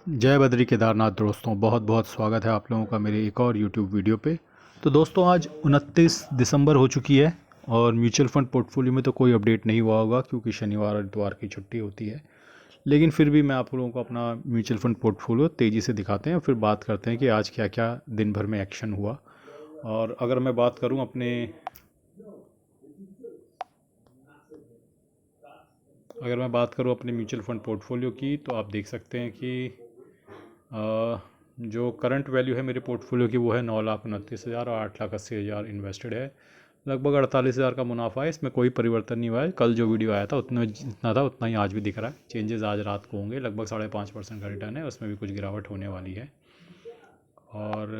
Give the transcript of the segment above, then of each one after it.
जय बद्री केदारनाथ दोस्तों, बहुत बहुत स्वागत है आप लोगों का मेरे एक और यूट्यूब वीडियो पे। तो दोस्तों आज 29 दिसंबर हो चुकी है और म्यूचुअल फंड पोर्टफोलियो में तो कोई अपडेट नहीं हुआ होगा क्योंकि शनिवार और इतवार की छुट्टी होती है। लेकिन फिर भी मैं आप लोगों को अपना म्यूचुअल फंड पोर्टफोलियो तेज़ी से दिखाते हैं, फिर बात करते हैं कि आज क्या क्या दिन भर में एक्शन हुआ। और अगर मैं बात करूँ अपने म्यूचुअल फंड पोर्टफोलियो की, तो आप देख सकते हैं कि जो करंट वैल्यू है मेरे पोर्टफोलियो की वो है 9,29,000 और 8,80,000 इन्वेस्टेड है। लगभग 48,000 का मुनाफा है, इसमें कोई परिवर्तन नहीं हुआ है। कल जो वीडियो आया था उतना जितना था उतना ही आज भी दिख रहा है। चेंजेस आज रात को होंगे, लगभग 5.5% का रिटर्न है, उसमें भी कुछ गिरावट होने वाली है। और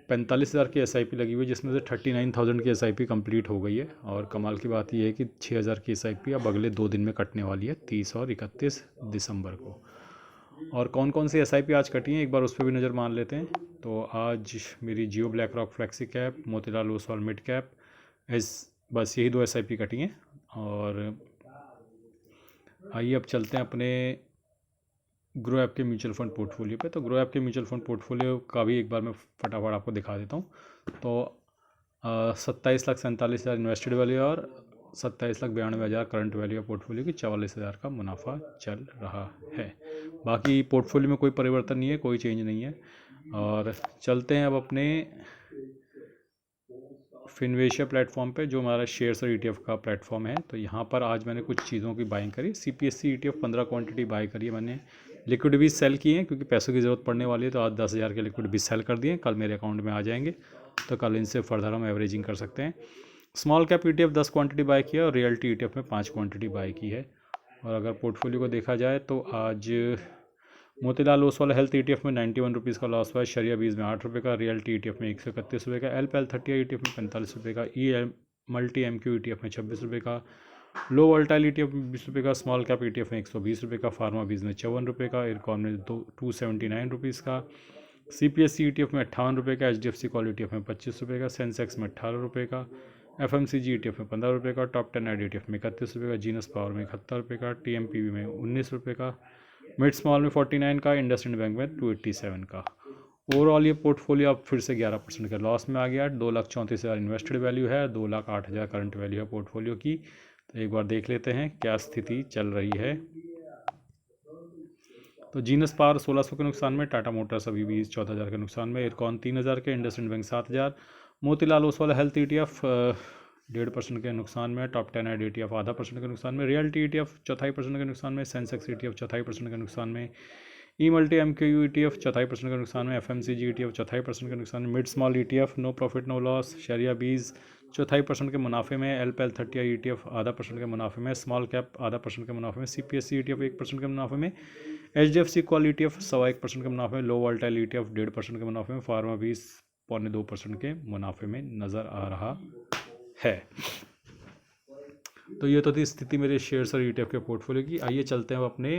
45,000 की SIP लगी हुई है, जिसमें से 39,000 की SIP कंप्लीट हो गई है। और कमाल की बात यह है कि 6,000 की SIP अब अगले 2 दिन में कटने वाली है, 30 और 31 दिसंबर को। और कौन कौन सी SIP आज कटी हैं एक बार उस पर भी नज़र मान लेते हैं। तो आज मेरी Jio BlackRock flexi cap, Motilal Oswal mid cap, बस यही 2 SIP कटी हैं। और आइए अब चलते हैं अपने ग्रो ऐप के म्यूचुअल फंड पोर्टफोलियो पे। तो ग्रो ऐप के म्यूचुअल फंड पोर्टफोलियो का भी एक बार मैं फटाफट आपको दिखा देता हूँ। तो 27,47,000 इन्वेस्टेड वैल्यू और 27,92,000 करंट वैल्यू पोर्टफोलियो की 44,000 का मुनाफा चल रहा है। बाकी पोर्टफोलियो में कोई परिवर्तन नहीं है, कोई चेंज नहीं है। और चलते हैं अब अपने फिनवेशिया प्लेटफॉर्म पे, जो हमारा शेयर्स और ETF का प्लेटफॉर्म है। तो यहाँ पर आज मैंने कुछ चीज़ों की बाइंग करी। CPSE ETF 15 क्वांटिटी बाई करी है मैंने। लिक्विड भी सेल किए हैं क्योंकि पैसों की ज़रूरत पड़ने वाली है, तो आज 10,000 के लिक्विड भी सेल कर दिए, कल मेरे अकाउंट में आ जाएंगे, तो कल इनसे फर्दर हम एवरेजिंग कर सकते हैं। Small cap ETF 10 quantity by किया और रियल्टी ETF में 5 क्वांटिटी बाई की है। और अगर पोर्टफोलियो को देखा जाए तो आज मोतीलाल ओसवाल हेल्थ ETF में 91 रुपीज़ का लॉस हुआ है, शरिया बीज में 8 रुपये का, रियल्टी ETF में 131 रुपये का, LPL30 ETF में 45 रुपये का, मल्टी MQ ETF में 26 रुपये का, लो वोल्टाइल ETF में 20 रुपये का, स्मॉल कैप ETF में 120 रुपये का, फार्मा बीज में 54 रुपये का, इरकॉन में 279 रुपीज़ का, CPSE ETF में 58 रुपये का, HDFC कॉल ETF में 25 रुपये का, सेंसेक्स में 18 रुपये का, FMCG ETF में 15 रुपये का, टॉप 10 ऐड ETF में 31 रुपये का, जीनस पावर में 71 रुपये का, TMPV में 19 रुपये का, मिड स्मॉल में 49 का, इंडसइंड बैंक में 287 का। ओवरऑल ये पोर्टफोलियो अब फिर से 11% के लॉस में आ गया। 2,34,000 इन्वेस्टेड वैल्यू है, 2,08,000 करंट वैल्यू है पोर्टफोलियो की। तो एक बार देख लेते हैं क्या स्थिति चल रही है। तो जीनस पावर 1,600 के नुकसान में, टाटा मोटर्स अभी भी 14,000 के नुकसान में, इरकॉन 3,000 के, IndusInd bank 7,000, Motilal Oswal health ETF 1.5% के नुकसान में, टॉप 10 ऐड ETF 0.5% के नुकसान में, रियल्टी ETF 4.5% के नुकसान में, सेंसेक्स ETF 4.5% के नुकसान में, मल्टी MQU ETF 4.5% के नुकसान में, FMCG ETF 4.5% के नुकसान में, mid small ETF no profit no loss, शरिया बीज 4.5% के मुनाफे में, LPL30 ETF 0.5% के मुनाफे में, स्मॉल कैप 0.5% के मुनाफे में, CPSE ETF 1% के मुनाफे में, HDFC कॉल ETF 1.25% के मुनाफे में, लो वोल्टाइल ETF 1.5% के मुनाफे में, फार्मा बीज 2.25% के मुनाफे में नज़र आ रहा है। तो ये तो थी स्थिति मेरे शेयर्स और ETF के पोर्टफोलियो की। आइए चलते हैं अब अपने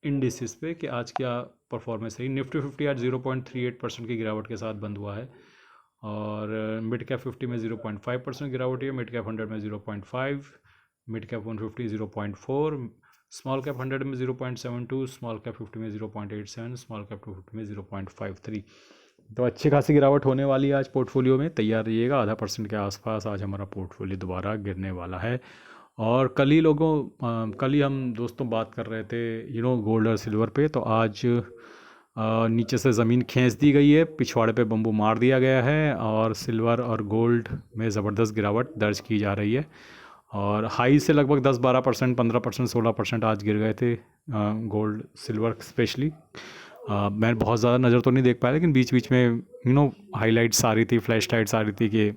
इंडिसेस पे कि आज क्या परफॉर्मेंस रही। निफ्टी 50 आज 0.38% की गिरावट के साथ बंद हुआ है। और मिड कैप 50 में 0.5% गिरावट है, मिड कैप 100 में 0.5, मिड कैप 150 0.4, स्मॉल कैप 100 में 0.72, स्मॉल कैप 50 में 0.87, स्मॉल कैप 250 में 0.53। तो अच्छी खासी गिरावट होने वाली है आज पोर्टफोलियो में, तैयार रहिएगा। 0.5% के आसपास आज हमारा पोर्टफोलियो दोबारा गिरने वाला है। और कल ही हम दोस्तों बात कर रहे थे गोल्ड और सिल्वर पे। तो आज नीचे से ज़मीन खींच दी गई है, पिछवाड़े पे बम्बू मार दिया गया है और सिल्वर और गोल्ड में ज़बरदस्त गिरावट दर्ज की जा रही है। और हाई से लगभग 10-12%, 15%, 16% आज गिर गए थे गोल्ड सिल्वर स्पेशली। मैं बहुत ज़्यादा नज़र तो नहीं देख पाया, लेकिन बीच बीच में हाईलाइट्स आ रही थी, फ्लैश लाइट्स आ रही थी कि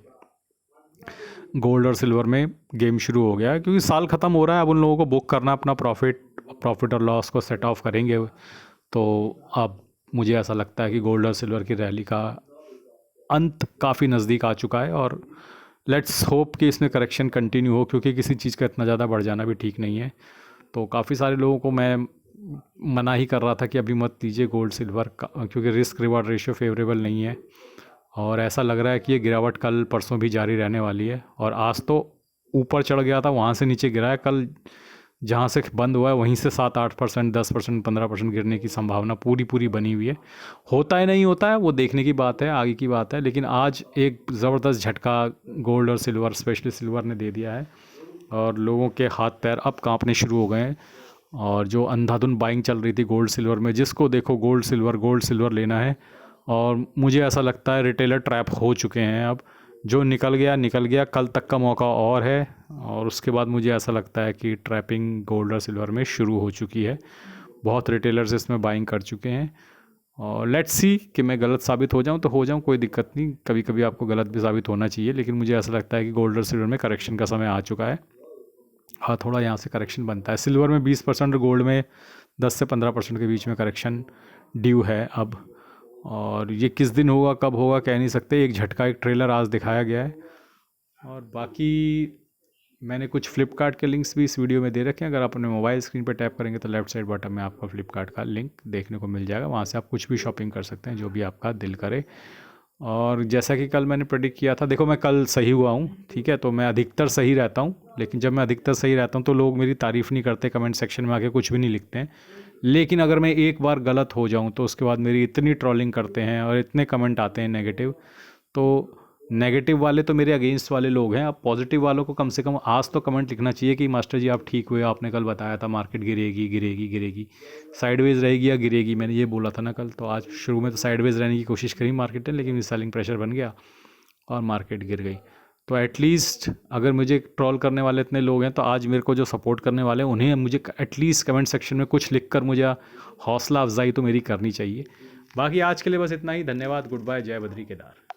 गोल्ड और सिल्वर में गेम शुरू हो गया है, क्योंकि साल ख़त्म हो रहा है। अब उन लोगों को बुक करना, अपना प्रॉफिट और लॉस को सेट ऑफ करेंगे। तो अब मुझे ऐसा लगता है कि गोल्ड और सिल्वर की रैली का अंत काफ़ी नज़दीक आ चुका है। और लेट्स होप कि इसमें करेक्शन कंटिन्यू हो, क्योंकि किसी चीज़ का इतना ज़्यादा बढ़ जाना भी ठीक नहीं है। तो काफ़ी सारे लोगों को मैं मना ही कर रहा था कि अभी मत लीजिए गोल्ड सिल्वर का, क्योंकि रिस्क रिवार्ड रेशियो फेवरेबल नहीं है। और ऐसा लग रहा है कि ये गिरावट कल परसों भी जारी रहने वाली है। और आज तो ऊपर चढ़ गया था, वहाँ से नीचे गिरा है। कल जहाँ से बंद हुआ है वहीं से 7-8%, 10%, 15% गिरने की संभावना पूरी बनी हुई है। होता है नहीं होता है वो देखने की बात है, आगे की बात है, लेकिन आज एक ज़बरदस्त झटका गोल्ड और सिल्वर, स्पेशली सिल्वर ने दे दिया है और लोगों के हाथ पैर अब कांपने शुरू हो गए हैं। और जो अंधाधुंध बाइंग चल रही थी गोल्ड सिल्वर में, जिसको देखो गोल्ड सिल्वर लेना है, और मुझे ऐसा लगता है रिटेलर ट्रैप हो चुके हैं अब। जो निकल गया, कल तक का मौका और है, और उसके बाद मुझे ऐसा लगता है कि ट्रैपिंग गोल्ड और सिल्वर में शुरू हो चुकी है। बहुत रिटेलर्स इसमें बाइंग कर चुके हैं, और लेट्स सी कि मैं गलत साबित हो जाऊं तो हो जाऊं, कोई दिक्कत नहीं, कभी कभी आपको गलत भी साबित होना चाहिए, लेकिन मुझे ऐसा लगता है कि गोल्ड और सिल्वर में करेक्शन का समय आ चुका है। हाँ, थोड़ा यहाँ से करेक्शन बनता है। सिल्वर में 20% और गोल्ड में 10 से 15% के बीच में करेक्शन ड्यू है अब, और ये किस दिन होगा, कब होगा, कह नहीं सकते। एक झटका, एक ट्रेलर आज दिखाया गया है, और बाकी मैंने कुछ फ्लिपकार्ट के लिंक्स भी इस वीडियो में दे रखे हैं। अगर आप अपने मोबाइल स्क्रीन पर टैप करेंगे तो लेफ्ट साइड बटन में आपका फ्लिपकार्ट का लिंक देखने को मिल जाएगा, वहाँ से आप कुछ भी शॉपिंग कर सकते हैं जो भी आपका दिल करे। और जैसा कि कल मैंने प्रेडिक्ट किया था, देखो मैं कल सही हुआ हूँ, ठीक है, तो मैं अधिकतर सही रहता हूँ, लेकिन जब मैं अधिकतर सही रहता हूँ तो लोग मेरी तारीफ़ नहीं करते, कमेंट सेक्शन में आके कुछ भी नहीं लिखते हैं। लेकिन अगर मैं एक बार गलत हो जाऊँ तो उसके बाद मेरी इतनी ट्रोलिंग करते हैं और इतने कमेंट आते हैं नेगेटिव, तो नेगेटिव वाले तो मेरे अगेंस्ट वाले लोग हैं। अब पॉजिटिव वालों को कम से कम आज तो कमेंट लिखना चाहिए कि मास्टर जी आप ठीक हुए, आपने कल बताया था मार्केट गिरेगी, साइडवेज रहेगी या गिरेगी, मैंने ये बोला था ना कल। तो आज शुरू में तो साइडवेज रहने की कोशिश करी मार्केट ने, लेकिन सेलिंग प्रेशर बन गया और मार्केट गिर गई। तो एटलीस्ट अगर मुझे ट्रोल करने वाले इतने लोग हैं, तो आज मेरे को जो सपोर्ट करने वाले हैं उन्हें मुझे एटलीस्ट कमेंट सेक्शन में कुछ लिख कर मुझे हौसला अफजाई तो मेरी करनी चाहिए। बाकी आज के लिए बस इतना ही। धन्यवाद, गुड बाय, जय बद्री केदार।